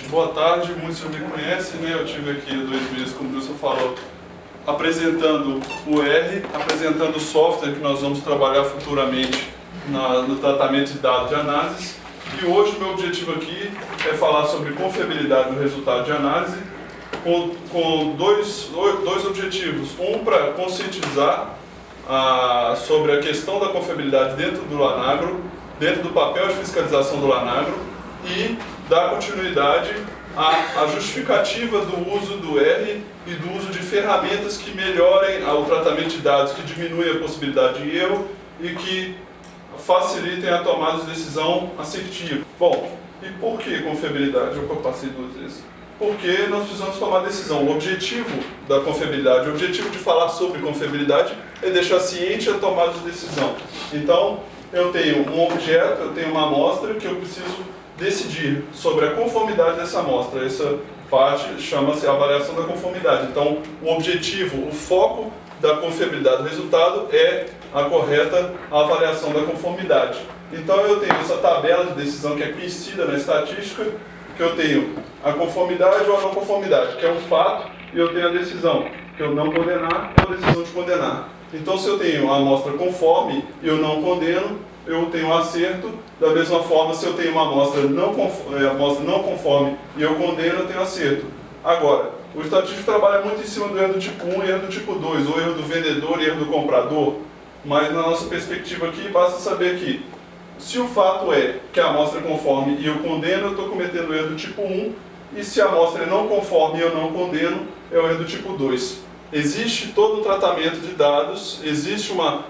Boa tarde, muitos já me conhecem, né? Eu estive aqui há 2 meses, como o Wilson falou, apresentando o R, apresentando o software que nós vamos trabalhar futuramente no tratamento de dados de análise. E hoje o meu objetivo aqui é falar sobre confiabilidade do resultado de análise, com dois objetivos. Um, para conscientizar sobre a questão da confiabilidade dentro do Lanagro, dentro do papel de fiscalização do Lanagro, e dar continuidade à justificativa do uso do R e do uso de ferramentas que melhorem o tratamento de dados, que diminuem a possibilidade de erro e que facilitem a tomada de decisão assertiva. Bom, e por que confiabilidade? Eu passei 2 vezes. Porque nós precisamos tomar decisão. O objetivo da confiabilidade, o objetivo de falar sobre confiabilidade é deixar ciente a tomada de decisão. Então, eu tenho um objeto, eu tenho uma amostra que eu preciso decidir sobre a conformidade dessa amostra. Essa parte chama-se avaliação da conformidade. Então, o objetivo, o foco da confiabilidade do resultado é a correta avaliação da conformidade. Então, eu tenho essa tabela de decisão que é conhecida na estatística, que eu tenho a conformidade ou a não conformidade, que é um fato, e eu tenho a decisão, que eu não condenar ou a decisão de condenar. Então, se eu tenho a amostra conforme e eu não condeno, eu tenho um acerto. Da mesma forma, se eu tenho uma amostra não conforme e eu condeno, eu tenho acerto. Agora, o estatístico trabalha muito em cima do erro do tipo 1 e erro do tipo 2, ou erro do vendedor e erro do comprador, mas na nossa perspectiva aqui, basta saber que se o fato é que a amostra é conforme e eu condeno, eu estou cometendo o erro do tipo 1, e se a amostra é não conforme e eu não condeno, é o erro do tipo 2. Existe todo um tratamento de dados, existe um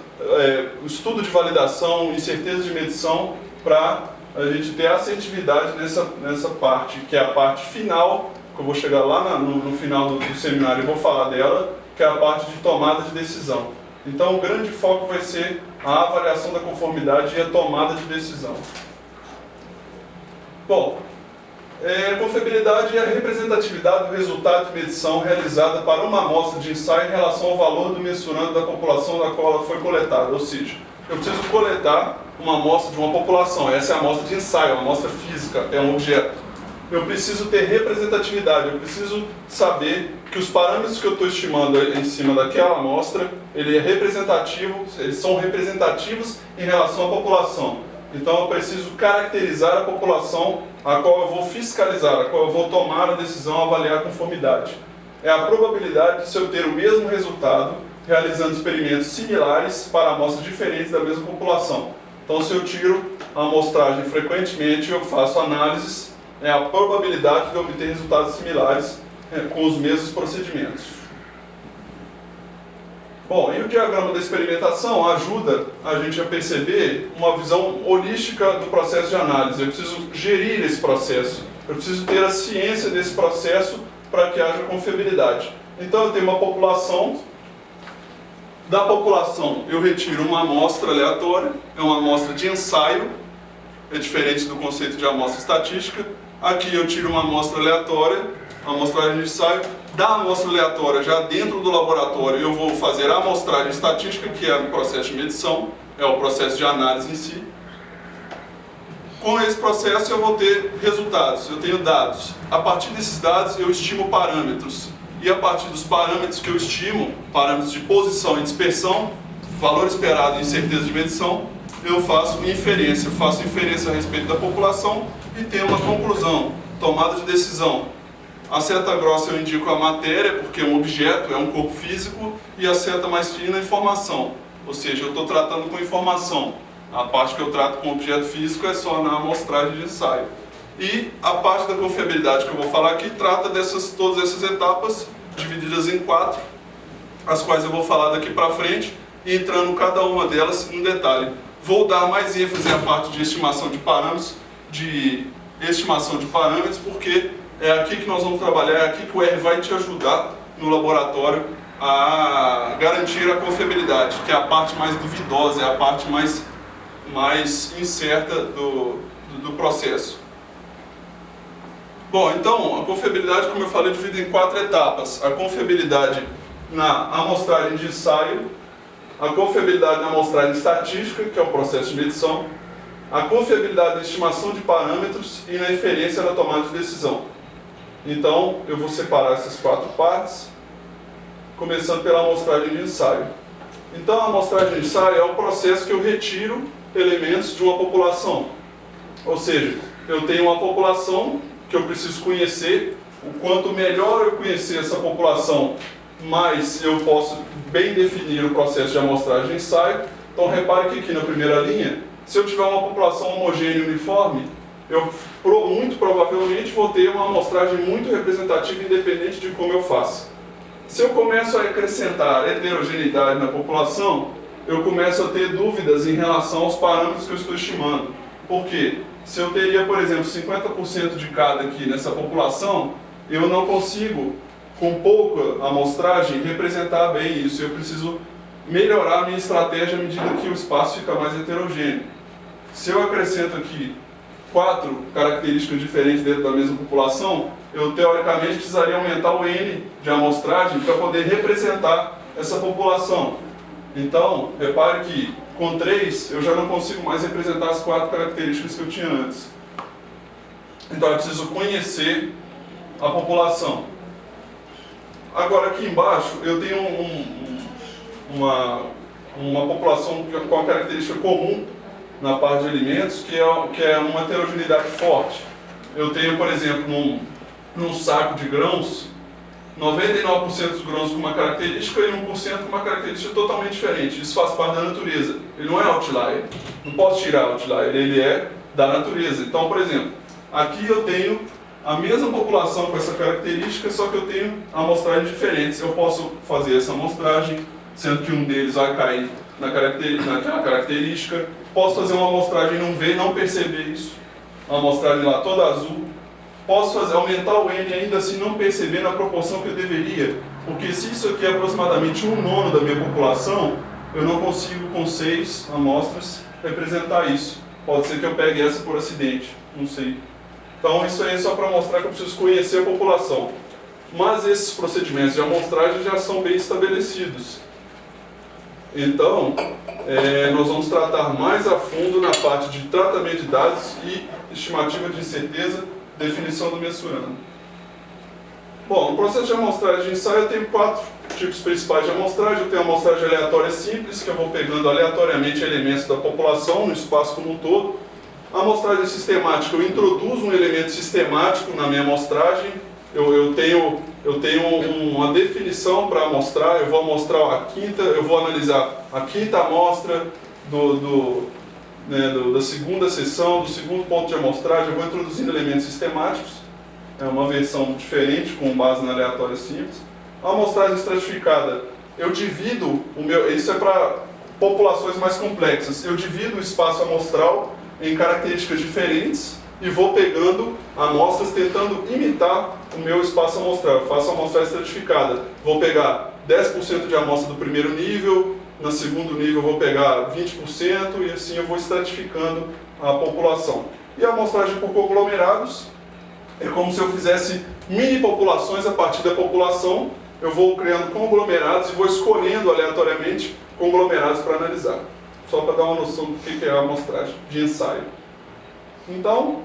estudo de validação, incerteza de medição, para a gente ter assertividade nessa parte, que é a parte final, que eu vou chegar lá no final do seminário e vou falar dela, que é a parte de tomada de decisão. Então, o grande foco vai ser a avaliação da conformidade e a tomada de decisão. Bom, confiabilidade é a representatividade do resultado de medição realizada para uma amostra de ensaio em relação ao valor do mensurando da população da qual ela foi coletada. Ou seja, eu preciso coletar uma amostra de uma população. Essa é a amostra de ensaio, uma amostra física, é um objeto. Eu preciso ter representatividade, eu preciso saber que os parâmetros que eu estou estimando em cima daquela amostra, eles são representativos em relação à população. Então eu preciso caracterizar a população a qual eu vou fiscalizar, a qual eu vou tomar a decisão, avaliar a conformidade. É a probabilidade de se eu ter o mesmo resultado realizando experimentos similares para amostras diferentes da mesma população. Então, se eu tiro a amostragem frequentemente, eu faço análises, é a probabilidade de obter resultados similares com os mesmos procedimentos. Bom, e o diagrama da experimentação ajuda a gente a perceber uma visão holística do processo de análise. Eu preciso gerir esse processo, eu preciso ter a ciência desse processo para que haja confiabilidade. Então, eu tenho uma população. Da população, eu retiro uma amostra aleatória, é uma amostra de ensaio, é diferente do conceito de amostra estatística. Aqui eu tiro uma amostra aleatória, uma amostragem de ensaio. Da amostra aleatória, já dentro do laboratório, eu vou fazer a amostragem estatística, que é o processo de medição, é o processo de análise em si. Com esse processo eu vou ter resultados, eu tenho dados. A partir desses dados eu estimo parâmetros. E a partir dos parâmetros que eu estimo, parâmetros de posição e dispersão, valor esperado e incerteza de medição, eu faço inferência a respeito da população e tenho uma conclusão, tomada de decisão. A seta grossa eu indico a matéria, porque é um objeto, é um corpo físico, e a seta mais fina é a informação, ou seja, eu estou tratando com informação. A parte que eu trato com objeto físico é só na amostragem de ensaio. E a parte da confiabilidade que eu vou falar aqui trata todas essas etapas, divididas em 4, as quais eu vou falar daqui para frente, e entrando cada uma delas em detalhe. Vou dar mais ênfase à parte de estimação de parâmetros, porque é aqui que nós vamos trabalhar, é aqui que o R vai te ajudar no laboratório a garantir a confiabilidade, que é a parte mais duvidosa, é a parte mais incerta do processo. Bom, então, a confiabilidade, como eu falei, é dividida em 4 etapas. A confiabilidade na amostragem de ensaio, a confiabilidade na amostragem estatística, que é o processo de medição, a confiabilidade da estimação de parâmetros e na eficiência da tomada de decisão. Então, eu vou separar essas 4 partes, começando pela amostragem de ensaio. Então, a amostragem de ensaio é o processo que eu retiro elementos de uma população. Ou seja, eu tenho uma população que eu preciso conhecer. O quanto melhor eu conhecer essa população, mais eu posso bem definir o processo de amostragem de ensaio. Então, repare que aqui na primeira linha, se eu tiver uma população homogênea e uniforme, eu muito provavelmente vou ter uma amostragem muito representativa, independente de como eu faça. Se eu começo a acrescentar heterogeneidade na população, eu começo a ter dúvidas em relação aos parâmetros que eu estou estimando. Por quê? Se eu teria, por exemplo, 50% de cada aqui nessa população, eu não consigo, com pouca amostragem, representar bem isso. Eu preciso melhorar a minha estratégia à medida que o espaço fica mais heterogêneo. Se eu acrescento aqui 4 características diferentes dentro da mesma população, eu teoricamente precisaria aumentar o N de amostragem para poder representar essa população. Então, repare que com 3 eu já não consigo mais representar as 4 características que eu tinha antes. Então eu preciso conhecer a população. Agora aqui embaixo eu tenho uma população com uma característica comum na parte de alimentos, que é uma heterogeneidade forte. Eu tenho, por exemplo, num saco de grãos, 99% dos grãos com uma característica e 1% com uma característica totalmente diferente. Isso faz parte da natureza. Ele não é outlier. Não posso tirar outlier, ele é da natureza. Então, por exemplo, aqui eu tenho a mesma população com essa característica, só que eu tenho amostragens diferentes. Eu posso fazer essa amostragem, sendo que um deles vai cair naquela característica. Posso fazer uma amostragem e não ver, não perceber isso. Uma amostragem lá toda azul. Posso aumentar o N ainda assim não perceber na proporção que eu deveria. Porque se isso aqui é aproximadamente 1/9 da minha população, eu não consigo com 6 amostras representar isso. Pode ser que eu pegue essa por acidente, não sei. Então isso aí é só para mostrar que eu preciso conhecer a população. Mas esses procedimentos de amostragem já são bem estabelecidos. Então, nós vamos tratar mais a fundo na parte de tratamento de dados e estimativa de incerteza, definição do mensurando. Bom, no processo de amostragem de ensaio eu tenho 4 tipos principais de amostragem. Eu tenho a amostragem aleatória simples, que eu vou pegando aleatoriamente elementos da população no espaço como um todo. A amostragem sistemática, eu introduzo um elemento sistemático na minha amostragem. Eu tenho uma definição para amostrar. Eu vou amostrar eu vou analisar a quinta amostra da segunda sessão, do segundo ponto de amostragem. Eu vou introduzindo elementos sistemáticos. É uma versão diferente, com base na aleatória simples. A amostragem estratificada, eu divido isso é para populações mais complexas. Eu divido o espaço amostral em características diferentes e vou pegando amostras tentando imitar o meu espaço amostral. Eu faço a amostragem estratificada. Vou pegar 10% de amostra do primeiro nível, no segundo nível eu vou pegar 20% e assim eu vou estratificando a população. E a amostragem por conglomerados é como se eu fizesse mini populações a partir da população. Eu vou criando conglomerados e vou escolhendo aleatoriamente conglomerados para analisar. Só para dar uma noção do que é a amostragem de ensaio. Então,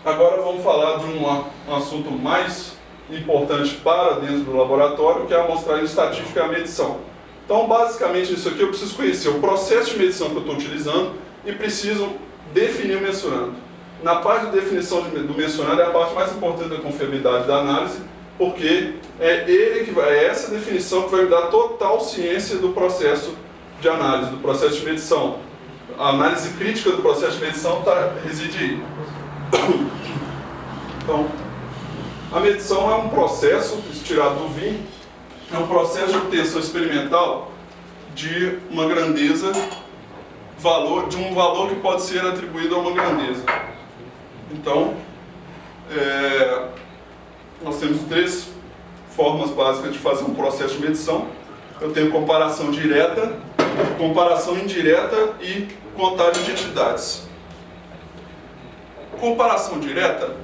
agora vamos falar de um assunto mais importante para dentro do laboratório, que é a amostragem estatística e a medição. Então, basicamente, isso aqui eu preciso conhecer o processo de medição que eu estou utilizando e preciso definir o mensurando. Na parte de definição do mensurando é a parte mais importante da confiabilidade da análise, porque é essa definição que vai me dar total ciência do processo de análise, do processo de medição. A análise crítica do processo de medição reside aí. Então, a medição é um processo, isso tirado do VIM, é um processo de obtenção experimental de uma grandeza, de um valor que pode ser atribuído a uma grandeza. Então, nós temos 3 formas básicas de fazer um processo de medição. Eu tenho comparação direta, comparação indireta e contagem de entidades. Comparação direta,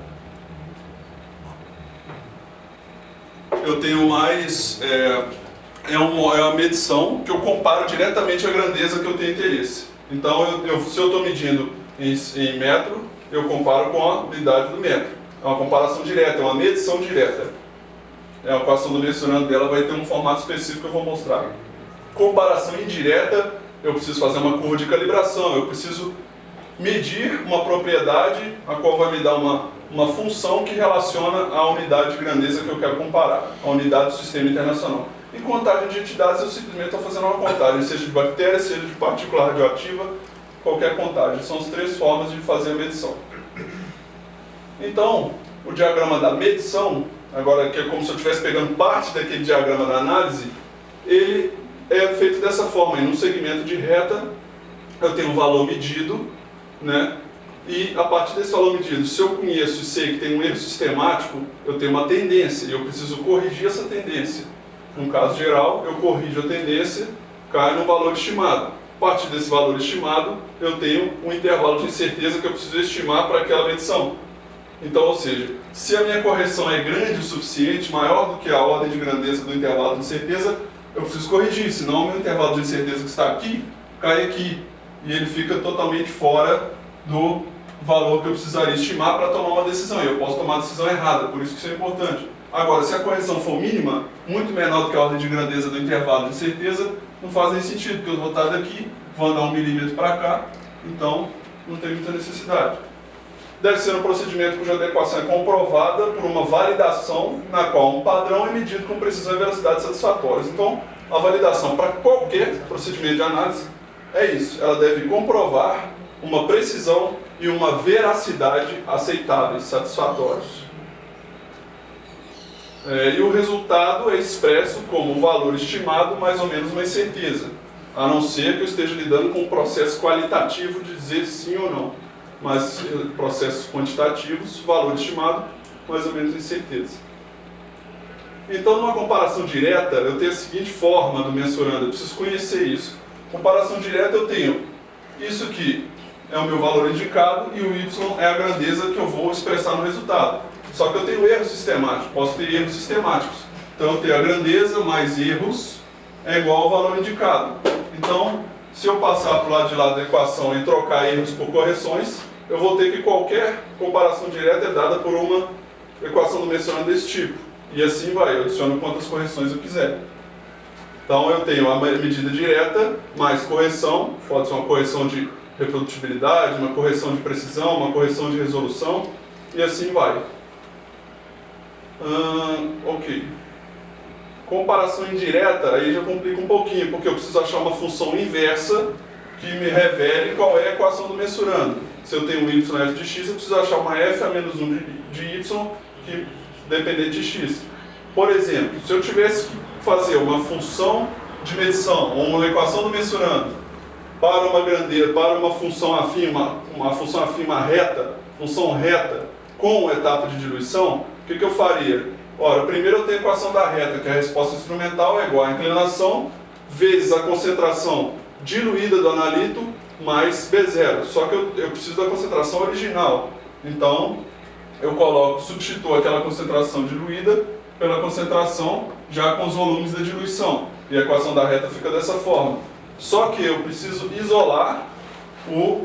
eu tenho mais, é uma medição que eu comparo diretamente a grandeza que eu tenho interesse. Então, se eu estou medindo em metro, eu comparo com a unidade do metro. É uma comparação direta, é uma medição direta. A equação do mensurando dela vai ter um formato específico que eu vou mostrar. Comparação indireta, eu preciso fazer uma curva de calibração, eu preciso medir uma propriedade, a qual vai me dar uma função que relaciona a unidade de grandeza que eu quero comparar, a unidade do sistema internacional. Em contagem de entidades, eu simplesmente estou fazendo uma contagem, seja de bactéria, seja de partícula radioativa, qualquer contagem. São as três formas de fazer a medição. Então, o diagrama da medição, agora que é como se eu estivesse pegando parte daquele diagrama da análise, ele é feito dessa forma, em um segmento de reta, eu tenho um valor medido, né? E a partir desse valor medido, se eu conheço e sei que tem um erro sistemático, eu tenho uma tendência e eu preciso corrigir essa tendência. No caso geral, eu corrijo a tendência, cai no valor estimado. A partir desse valor estimado, eu tenho um intervalo de incerteza que eu preciso estimar para aquela medição. Então, ou seja, se a minha correção é grande o suficiente, maior do que a ordem de grandeza do intervalo de incerteza, eu preciso corrigir, senão o meu intervalo de incerteza que está aqui, cai aqui. E ele fica totalmente fora do valor que eu precisaria estimar para tomar uma decisão. E eu posso tomar a decisão errada, por isso que isso é importante. Agora, se a correção for mínima, muito menor do que a ordem de grandeza do intervalo de incerteza, não faz nem sentido, porque eu vou estar daqui, vou andar 1 milímetro para cá, então não tem muita necessidade. Deve ser um procedimento cuja adequação é comprovada por uma validação na qual um padrão é medido com precisão e velocidade satisfatórias. Então, a validação para qualquer procedimento de análise é isso. Ela deve comprovar uma precisão e uma veracidade aceitáveis, satisfatórios. E o resultado é expresso como um valor estimado mais ou menos uma incerteza, a não ser que eu esteja lidando com um processo qualitativo de dizer sim ou não. Mas processos quantitativos, valor estimado, mais ou menos incerteza. Então, numa comparação direta, eu tenho a seguinte forma do mensurando, eu preciso conhecer isso. Comparação direta, eu tenho isso aqui é o meu valor indicado e o y é a grandeza que eu vou expressar no resultado. Só que eu tenho erros sistemáticos, posso ter erros sistemáticos. Então, eu tenho a grandeza mais erros é igual ao valor indicado. Então, se eu passar para o lado de lá da equação e trocar erros por correções, eu vou ter que qualquer comparação direta é dada por uma equação do mensurando desse tipo. E assim vai, eu adiciono quantas correções eu quiser. Então eu tenho a medida direta mais correção, pode ser uma correção de reprodutibilidade, uma correção de precisão, uma correção de resolução, e assim vai. Ok. Comparação indireta, aí já complica um pouquinho, porque eu preciso achar uma função inversa que me revele qual é a equação do mensurando. Se eu tenho um y f de x, eu preciso achar uma f a menos 1 de y que dependente de x. Por exemplo, se eu tivesse que fazer uma função de medição, ou uma equação do mensurando, para uma grandeza, para uma função afim, uma função afim, uma reta, função reta, com etapa de diluição, o que eu faria? Ora, primeiro eu tenho a equação da reta, que é a resposta instrumental é igual à inclinação vezes a concentração diluída do analito mais B0. Só que eu preciso da concentração original. Então, eu substituo aquela concentração diluída pela concentração já com os volumes da diluição. E a equação da reta fica dessa forma. Só que eu preciso isolar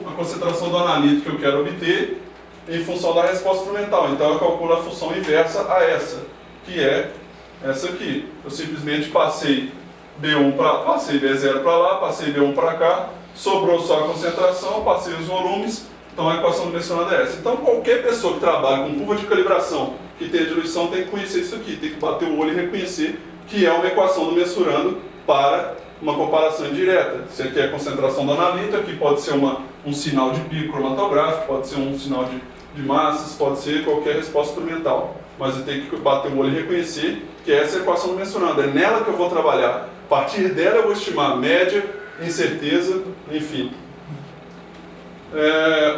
a concentração do analito que eu quero obter em função da resposta instrumental. Então eu calculo a função inversa a essa, que é essa aqui. Eu simplesmente passei B0 para lá, passei B1 para cá, sobrou só a concentração, passei os volumes, então a equação do mensurando é essa. Então qualquer pessoa que trabalha com curva de calibração, que tem a diluição, tem que conhecer isso aqui, tem que bater o olho e reconhecer que é uma equação do mensurando para uma comparação indireta. Isso aqui é a concentração do analito, aqui pode ser um sinal de pico cromatográfico, pode ser um sinal de massas, pode ser qualquer resposta instrumental. Mas eu tenho que bater o olho e reconhecer que essa é a equação do mensurando. É nela que eu vou trabalhar. A partir dela eu vou estimar média, incerteza, enfim.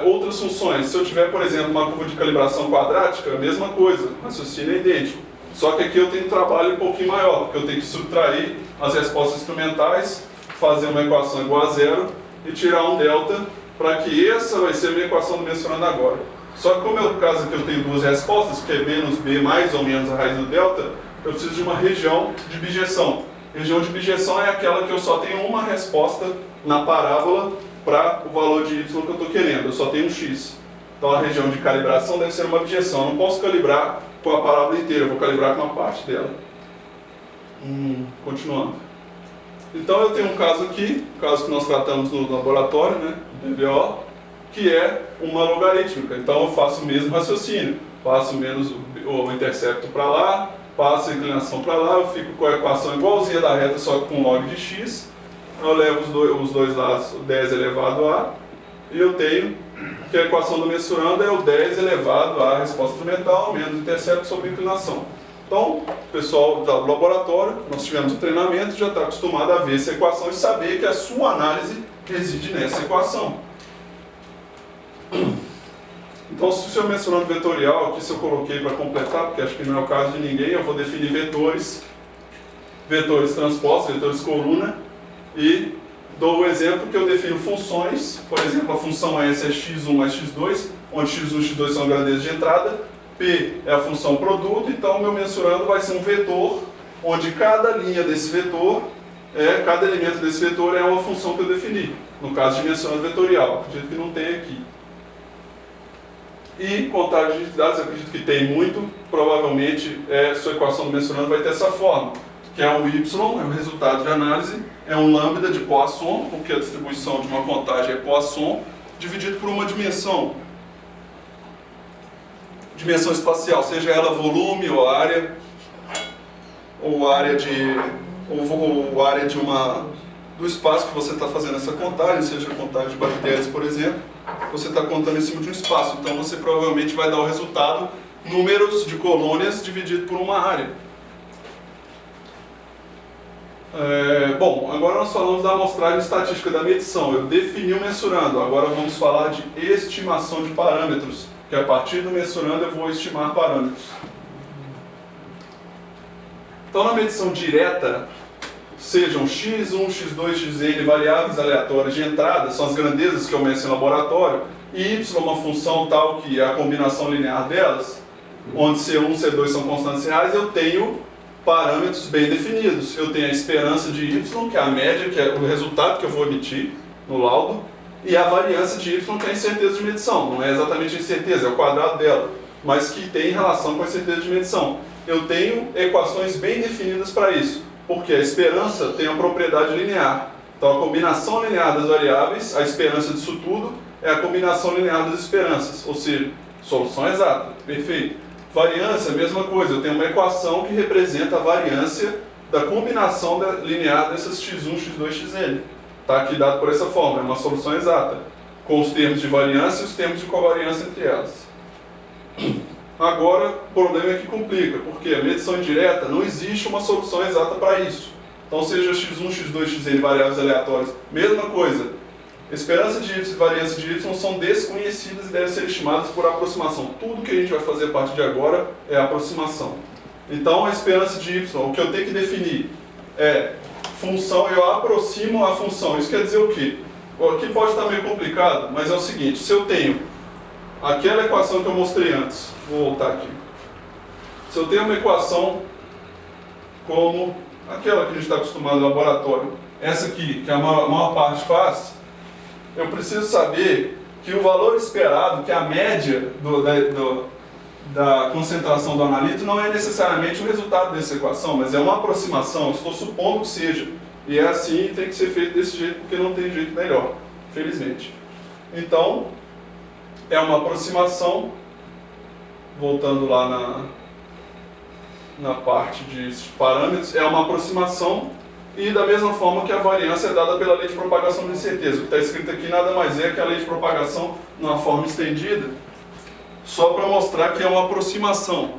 Outras funções. Se eu tiver, por exemplo, uma curva de calibração quadrática, a mesma coisa, raciocínio é idêntico. Só que aqui eu tenho um trabalho um pouquinho maior, porque eu tenho que subtrair as respostas instrumentais, fazer uma equação igual a zero e tirar um delta, para que essa vai ser a minha equação do mensurando agora. Só que como é o caso que eu tenho duas respostas, que é menos b mais ou menos a raiz do delta, eu preciso de uma região de bijeção. Região de bijeção é aquela que eu só tenho uma resposta na parábola para o valor de y que eu estou querendo, eu só tenho um x. Então a região de calibração deve ser uma objeção, eu não posso calibrar com a parábola inteira, eu vou calibrar com uma parte dela. Continuando. Então eu tenho um caso aqui, o caso que nós tratamos no laboratório, né, DVO, que é uma logarítmica. Então eu faço o mesmo raciocínio, passo menos o intercepto para lá, passo a inclinação para lá, eu fico com a equação igualzinha da reta, só com log de x. Eu levo os dois lados, o 10 elevado a, e eu tenho que a equação do mensurando é o 10 elevado a resposta instrumental menos o intercepto sobre inclinação. Então, o pessoal do laboratório, nós tivemos o treinamento, já está acostumado a ver essa equação e saber que a sua análise reside nessa equação. Então, se o seu mensurando vetorial, aqui se eu coloquei para completar, porque acho que não é o caso de ninguém, eu vou definir vetores transpostos, vetores coluna, e dou o exemplo que eu defino funções, por exemplo, a função S é x1 mais x2, onde x1 e x2 são grandezas de entrada, P é a função produto, então o meu mensurando vai ser um vetor, onde cada linha desse vetor, cada elemento desse vetor é uma função que eu defini, no caso de mensurando vetorial, acredito que não tem aqui. E contagem de dados, eu acredito que tem muito, provavelmente sua equação do mensurando vai ter essa forma, que é um y, é o resultado de análise, é um lambda de Poisson, porque a distribuição de uma contagem é Poisson, dividido por uma dimensão espacial, seja ela volume ou área do espaço que você está fazendo essa contagem, seja a contagem de bactérias, por exemplo, você está contando em cima de um espaço, então você provavelmente vai dar o resultado números de colônias dividido por uma área. Bom, agora nós falamos da amostragem estatística da medição. Eu defini o mensurando, agora vamos falar de estimação de parâmetros, que a partir do mensurando eu vou estimar parâmetros. Então na medição direta, sejam x1, x2, xn, variáveis aleatórias de entrada, são as grandezas que eu meço em laboratório, e y uma função tal que é a combinação linear delas, onde C1 e C2 são constantes reais, eu tenho parâmetros bem definidos. Eu tenho a esperança de y, que é a média, que é o resultado que eu vou emitir no laudo, e a variância de y, que é a incerteza de medição. Não é exatamente a incerteza, é o quadrado dela, mas que tem relação com a incerteza de medição. Eu tenho equações bem definidas para isso, porque a esperança tem a propriedade linear. Então a combinação linear das variáveis, a esperança disso tudo, é a combinação linear das esperanças, ou seja, solução exata, perfeito. Variância, a mesma coisa, eu tenho uma equação que representa a variância da combinação linear dessas x1, x2, xn. Está aqui dado por essa forma, é uma solução exata, com os termos de variância e os termos de covariância entre elas. Agora, o problema é que complica, porque a medição indireta não existe uma solução exata para isso. Então, seja x1, x2, xn, variáveis aleatórias, mesma coisa. Esperança de y e variância de y são desconhecidas e devem ser estimadas por aproximação. Tudo que a gente vai fazer a partir de agora é aproximação. Então, a esperança de y, o que eu tenho que definir é função, eu aproximo a função. Isso quer dizer o quê? Aqui pode estar meio complicado, mas é o seguinte, se eu tenho aquela equação que eu mostrei antes, vou voltar aqui. Se eu tenho uma equação como aquela que a gente está acostumado no laboratório, essa aqui, que a maior parte faz, eu preciso saber que o valor esperado, que a média da concentração do analito não é necessariamente o resultado dessa equação, mas é uma aproximação, eu estou supondo que seja. E é assim, tem que ser feito desse jeito, porque não tem jeito melhor, felizmente. Então, é uma aproximação, voltando lá na parte de parâmetros, é uma aproximação. E da mesma forma que a variância é dada pela lei de propagação de incerteza. O que está escrito aqui nada mais é que a lei de propagação numa forma estendida, só para mostrar que é uma aproximação.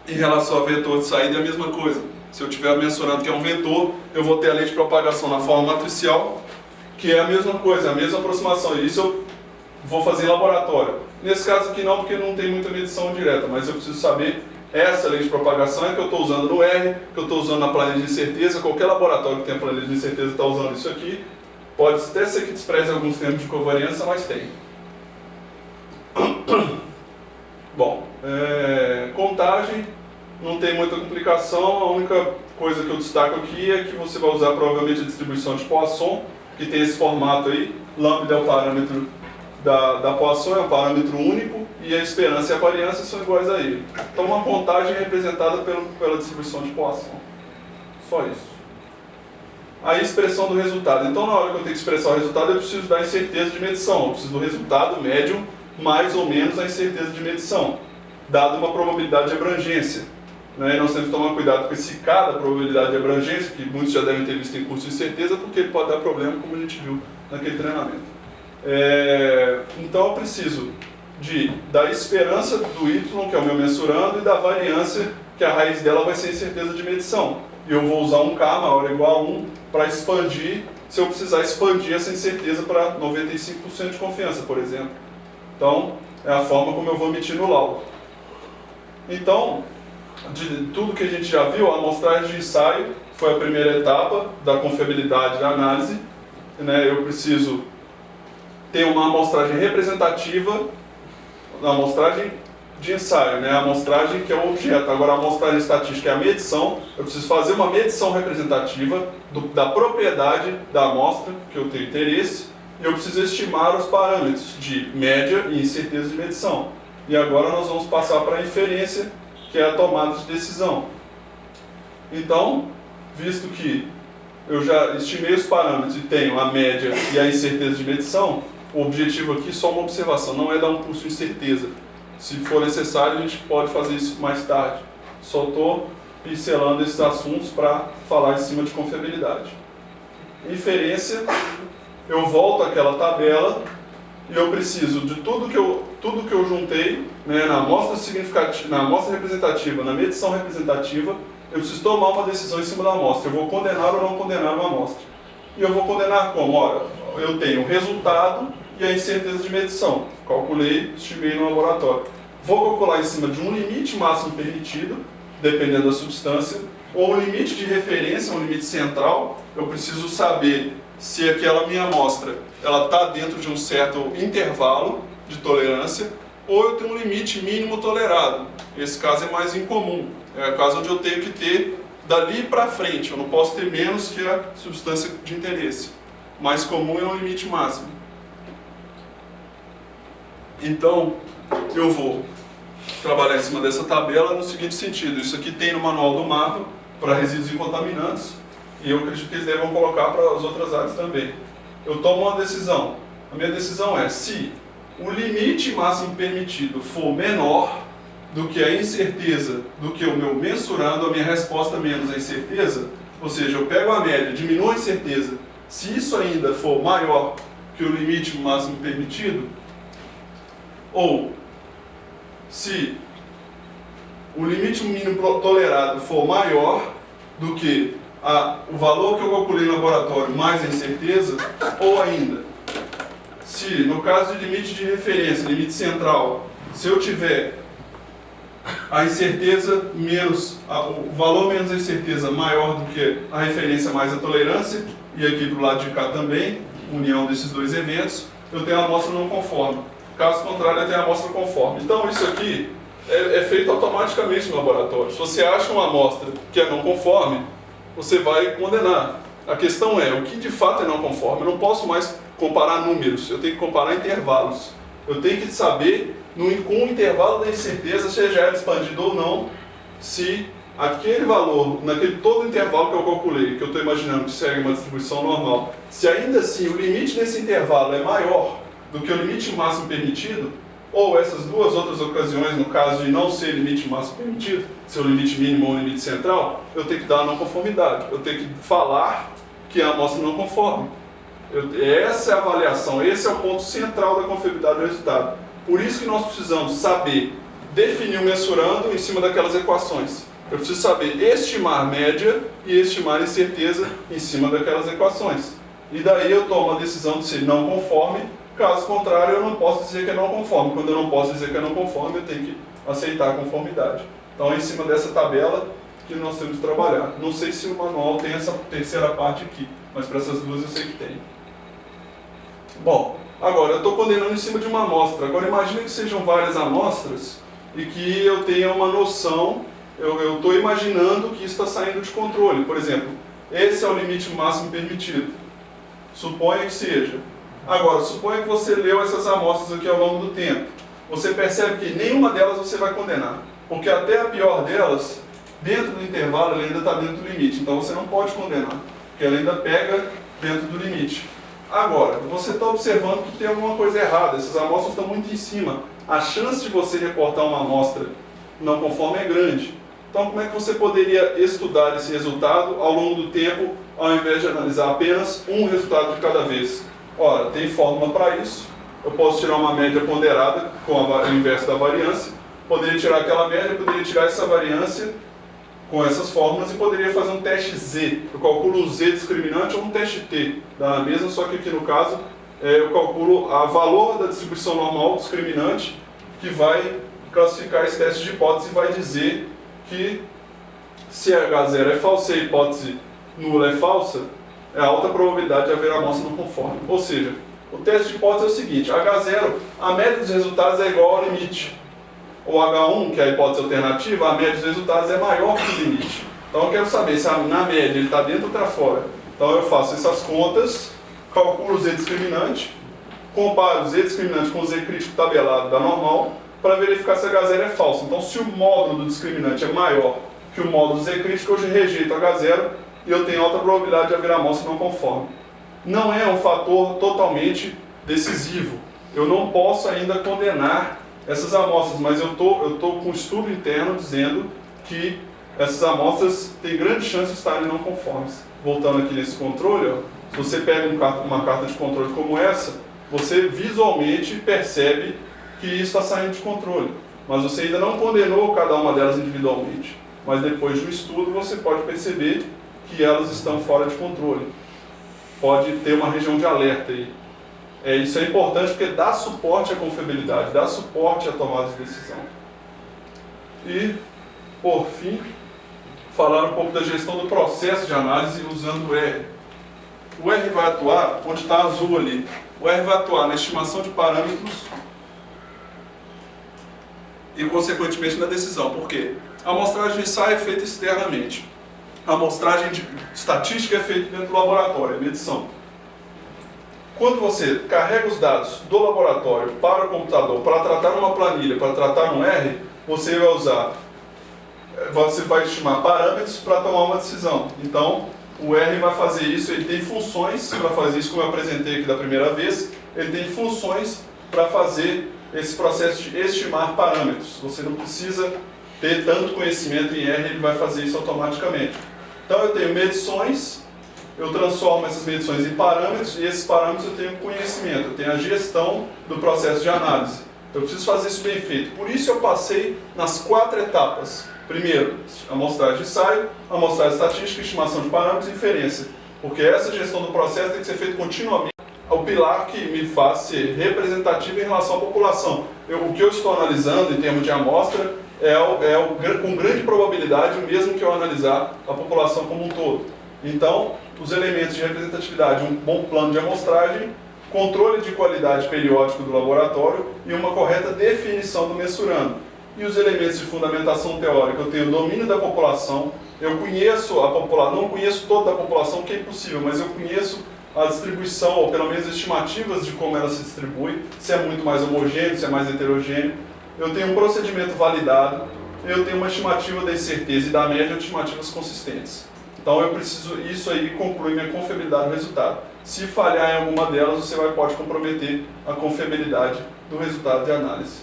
Em relação ao vetor de saída é a mesma coisa. Se eu estiver mensurando que é um vetor, eu vou ter a lei de propagação na forma matricial, que é a mesma coisa, a mesma aproximação. E isso eu vou fazer em laboratório. Nesse caso aqui não, porque não tem muita medição direta, mas eu preciso saber. Essa lei de propagação é que eu estou usando no R, que eu estou usando na planilha de incerteza. Qualquer laboratório que tenha planilha de incerteza está usando isso aqui. Pode até ser que despreze alguns termos de covariância, mas tem. Bom, contagem, não tem muita complicação. A única coisa que eu destaco aqui é que você vai usar provavelmente a distribuição de Poisson, que tem esse formato aí. Lambda é o parâmetro da Poisson, é um parâmetro único, e a esperança e a variância são iguais a ele. Então uma contagem é representada pela distribuição de Poisson. Só isso. A expressão do resultado. Então, na hora que eu tenho que expressar o resultado, eu preciso da incerteza de medição. Eu preciso do resultado médio mais ou menos a incerteza de medição, dado uma probabilidade de abrangência. Né? E nós temos que tomar cuidado com esse K da probabilidade de abrangência, que muitos já devem ter visto em curso de certeza, porque ele pode dar problema, como a gente viu naquele treinamento. Então, eu preciso da esperança do Y, que é o meu mensurando, e da variância, que a raiz dela vai ser a incerteza de medição. E eu vou usar um K maior ou igual a 1 para expandir, se eu precisar expandir essa incerteza para 95% de confiança, por exemplo. Então, é a forma como eu vou emitir no laudo. Então, de tudo que a gente já viu, a amostragem de ensaio foi a primeira etapa da confiabilidade da análise. Né? Eu preciso ter uma amostragem representativa, a amostragem de ensaio, né? A amostragem que é o objeto. Agora a amostragem estatística é a medição. Eu preciso fazer uma medição representativa da propriedade da amostra que eu tenho interesse, e eu preciso estimar os parâmetros de média e incerteza de medição. E agora nós vamos passar para a inferência, que é a tomada de decisão. Então, visto que eu já estimei os parâmetros e tenho a média e a incerteza de medição, o objetivo aqui é só uma observação, não é dar um curso de incerteza. Se for necessário, a gente pode fazer isso mais tarde. Só estou pincelando esses assuntos para falar em cima de confiabilidade. Inferência, eu volto àquela tabela e eu preciso de tudo que eu juntei, né, na amostra significativa, na amostra representativa, na medição representativa, eu preciso tomar uma decisão em cima da amostra. Eu vou condenar ou não condenar uma amostra. E eu vou condenar como? Ora, eu tenho o resultado e a incerteza de medição. Calculei, estimei no laboratório. Vou calcular em cima de um limite máximo permitido, dependendo da substância, ou um limite de referência, um limite central. Eu preciso saber se aquela minha amostra está dentro de um certo intervalo de tolerância, ou eu tenho um limite mínimo tolerado. Esse caso é mais incomum. É o caso onde eu tenho que ter dali para frente. Eu não posso ter menos que a substância de interesse. Mais comum é um limite máximo. Então, eu vou trabalhar em cima dessa tabela no seguinte sentido. Isso aqui tem no manual do mapa para resíduos e contaminantes, e eu acredito que eles devam colocar para as outras áreas também. Eu tomo uma decisão. A minha decisão é: se o limite máximo permitido for menor do que a incerteza, do que o meu mensurando, a minha resposta menos a incerteza, ou seja, eu pego a média, diminuo a incerteza, se isso ainda for maior que o limite máximo permitido, ou se o limite mínimo tolerado for maior do que o valor que eu calculei no laboratório mais a incerteza, ou ainda, se no caso de limite de referência, limite central, se eu tiver a incerteza menos, o valor menos a incerteza maior do que a referência mais a tolerância, e aqui do lado de cá também, união desses dois eventos, eu tenho a amostra não conforme. Caso contrário, eu tenho a amostra conforme. Então isso aqui é feito automaticamente no laboratório. Se você acha uma amostra que é não conforme, você vai condenar. A questão é, o que de fato é não conforme? Eu não posso mais comparar números, eu tenho que comparar intervalos. Eu tenho que saber, com o intervalo da incerteza, se já era expandido ou não, se aquele valor, naquele todo intervalo que eu calculei, que eu estou imaginando que segue uma distribuição normal, se ainda assim o limite desse intervalo é maior do que o limite máximo permitido, ou essas duas outras ocasiões, no caso de não ser limite máximo permitido, ser o limite mínimo ou o limite central, eu tenho que dar a não conformidade. Eu tenho que falar que a amostra não conforme. Essa é a avaliação, esse é o ponto central da confiabilidade do resultado. Por isso que nós precisamos saber definir o mensurando em cima daquelas equações. Eu preciso saber estimar média e estimar incerteza em cima daquelas equações. E daí eu tomo a decisão de ser não conforme. Caso contrário, eu não posso dizer que é não conforme. Quando eu não posso dizer que é não conforme, eu tenho que aceitar a conformidade. Então é em cima dessa tabela que nós temos que trabalhar. Não sei se o manual tem essa terceira parte aqui, mas para essas duas eu sei que tem. Bom, agora eu estou condenando em cima de uma amostra. Agora imagine que sejam várias amostras e que eu tenha uma noção eu estou imaginando que isso está saindo de controle. Por exemplo, esse é o limite máximo permitido. Suponha que seja. Agora, suponha que você leu essas amostras aqui ao longo do tempo. Você percebe que nenhuma delas você vai condenar. Porque até a pior delas, dentro do intervalo, ela ainda está dentro do limite. Então você não pode condenar, porque ela ainda pega dentro do limite. Agora, você está observando que tem alguma coisa errada. Essas amostras estão muito em cima. A chance de você reportar uma amostra não conforme é grande. Então, como é que você poderia estudar esse resultado ao longo do tempo, ao invés de analisar apenas um resultado de cada vez? Ora, tem fórmula para isso. Eu posso tirar uma média ponderada com o inverso da variância. Poderia tirar aquela média, poderia tirar essa variância com essas fórmulas e poderia fazer um teste Z. Eu calculo o Z discriminante ou um teste T. Dá na mesma, só que aqui no caso eu calculo o valor da distribuição normal discriminante que vai classificar esse teste de hipótese e vai dizer que se H0 é falso e a hipótese nula é falsa, é alta probabilidade de haver amostra não conforme. Ou seja, o teste de hipótese é o seguinte: H0, a média dos resultados é igual ao limite. O H1, que é a hipótese alternativa, a média dos resultados é maior que o limite. Então eu quero saber se na média ele está dentro ou está fora. Então eu faço essas contas, calculo o Z discriminante, comparo o Z discriminante com o Z crítico tabelado da normal, para verificar se H0 é falso. Então, se o módulo do discriminante é maior que o módulo Z crítico, eu rejeito H0 e eu tenho alta probabilidade de haver amostra não conforme. Não é um fator totalmente decisivo. Eu não posso ainda condenar essas amostras, mas eu tô com um estudo interno dizendo que essas amostras têm grande chance de estarem não conformes. Voltando aqui nesse controle, ó, se você pega uma carta de controle como essa, você visualmente percebe que isso está saindo de controle, mas você ainda não condenou cada uma delas individualmente. Mas depois do estudo você pode perceber que elas estão fora de controle. Pode ter uma região de alerta aí. Isso é importante porque dá suporte à confiabilidade, dá suporte à tomada de decisão. E, por fim, falar um pouco da gestão do processo de análise usando o R. O R vai atuar, onde está azul ali, o R vai atuar na estimação de parâmetros e, consequentemente, na decisão. Por quê? A amostragem de ensaio é feita externamente. A amostragem de estatística é feita dentro do laboratório, a medição. Quando você carrega os dados do laboratório para o computador, para tratar uma planilha, para tratar um R, você vai estimar parâmetros para tomar uma decisão. Então, o R vai fazer isso, ele tem funções para fazer isso, como eu apresentei aqui da primeira vez, ele tem funções para fazer esse processo de estimar parâmetros. Você não precisa ter tanto conhecimento em R, ele vai fazer isso automaticamente. Então eu tenho medições, eu transformo essas medições em parâmetros, e esses parâmetros eu tenho conhecimento, eu tenho a gestão do processo de análise. Eu preciso fazer isso bem feito. Por isso eu passei nas 4 etapas. Primeiro, amostragem de ensaio, amostragem estatística, estimação de parâmetros e inferência. Porque essa gestão do processo tem que ser feita continuamente. O pilar que me faz ser representativo em relação à população. O que eu estou analisando em termos de amostra com grande probabilidade o mesmo que eu analisar a população como um todo. Então, os elementos de representatividade, um bom plano de amostragem, controle de qualidade periódico do laboratório e uma correta definição do mensurando. E os elementos de fundamentação teórica, eu tenho domínio da população, eu conheço a população, não conheço toda a população, que é impossível, mas eu conheço a distribuição, ou pelo menos estimativas de como ela se distribui, se é muito mais homogêneo, se é mais heterogêneo. Eu tenho um procedimento validado, eu tenho uma estimativa da incerteza e da média de estimativas consistentes. Então eu preciso, isso aí conclui minha confiabilidade do resultado. Se falhar em alguma delas, você pode comprometer a confiabilidade do resultado de análise.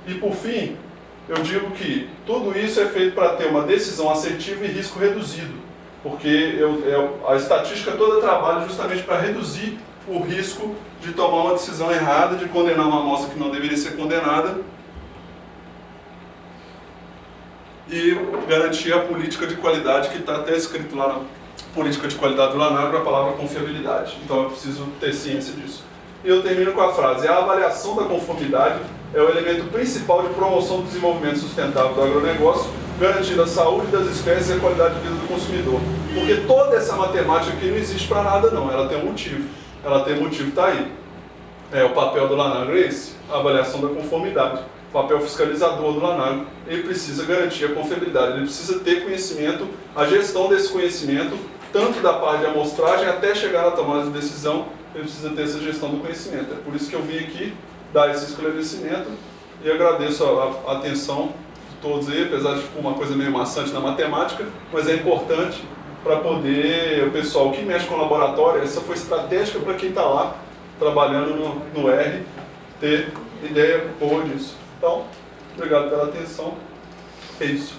E por fim, eu digo que tudo isso é feito para ter uma decisão assertiva e risco reduzido, porque a estatística toda trabalha justamente para reduzir o risco de tomar uma decisão errada, de condenar uma amostra que não deveria ser condenada e garantir a política de qualidade que está até escrito lá na política de qualidade do Lanagro, a palavra confiabilidade. Então eu preciso ter ciência disso. E eu termino com a frase: a avaliação da conformidade é o elemento principal de promoção do desenvolvimento sustentável do agronegócio, garantindo a saúde das espécies e a qualidade de vida do consumidor. Porque toda essa matemática aqui não existe para nada não, ela tem um motivo. Ela tem um motivo, está aí. O papel do Lanagro é esse, a avaliação da conformidade. papel fiscalizador do LANAGO, ele precisa garantir a confiabilidade, ele precisa ter conhecimento, a gestão desse conhecimento, tanto da parte de amostragem até chegar na tomada de decisão, ele precisa ter essa gestão do conhecimento. É por isso que eu vim aqui dar esse esclarecimento e agradeço a atenção de todos aí, apesar de ficar uma coisa meio maçante na matemática, mas é importante para poder o pessoal que mexe com o laboratório, essa foi estratégica para quem está lá trabalhando no R, ter ideia boa disso. Então, obrigado pela atenção. É isso.